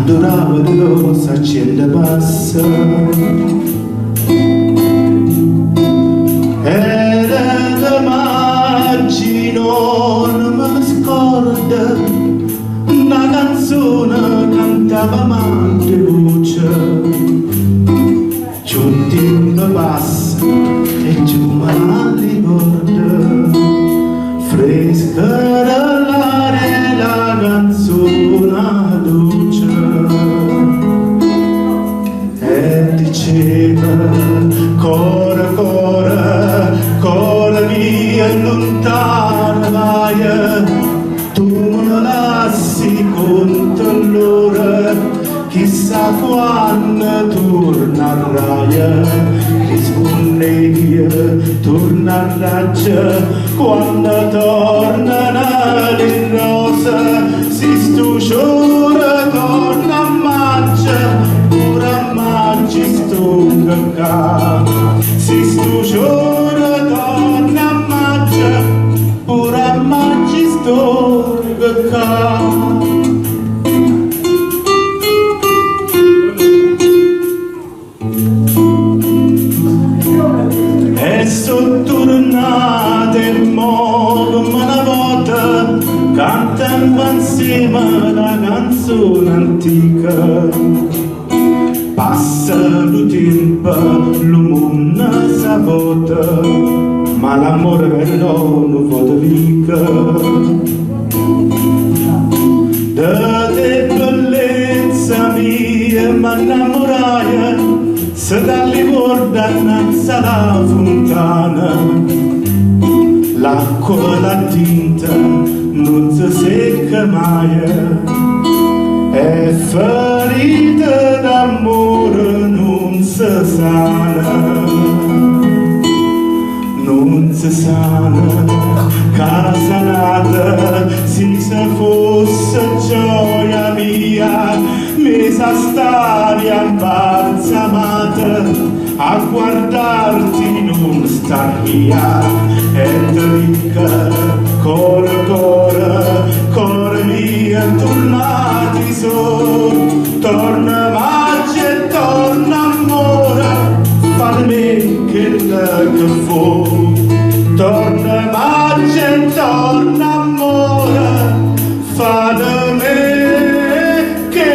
adorava le rose accende bassa. Era da maggio non me scorda una canzone cantava amante voce, giunti passa e giù me ricorda fresca dell'aria la canzone dolce e diceva core core core mia lontana vai, tu me lasci conto l'ora, chissà quando tornerai, risponde tornerai quando tornano le rose, si stu giuro torna a maggio, pure a maggio sto qua, si stu giuro torna a maggio, pure a maggio sto qua. E sono tornate in modo una volta cantando insieme la canzone antica. Passa il tempo, il mondo si vota, ma l'amore vero non vota mica. Da te bellezza mia m'innamorai, se dalle borda innanza la fontana, l'acqua e la tinta non si secca mai, e ferite d'amore non si sana, non si sana, casa nata, se fosse gioia mia, mi sa stare imbalsamata a guardarti non star via, e dica core core core mia tornati su, torna maggio e torna amore, fammi che fu, torna maggio e torna amore, fammi che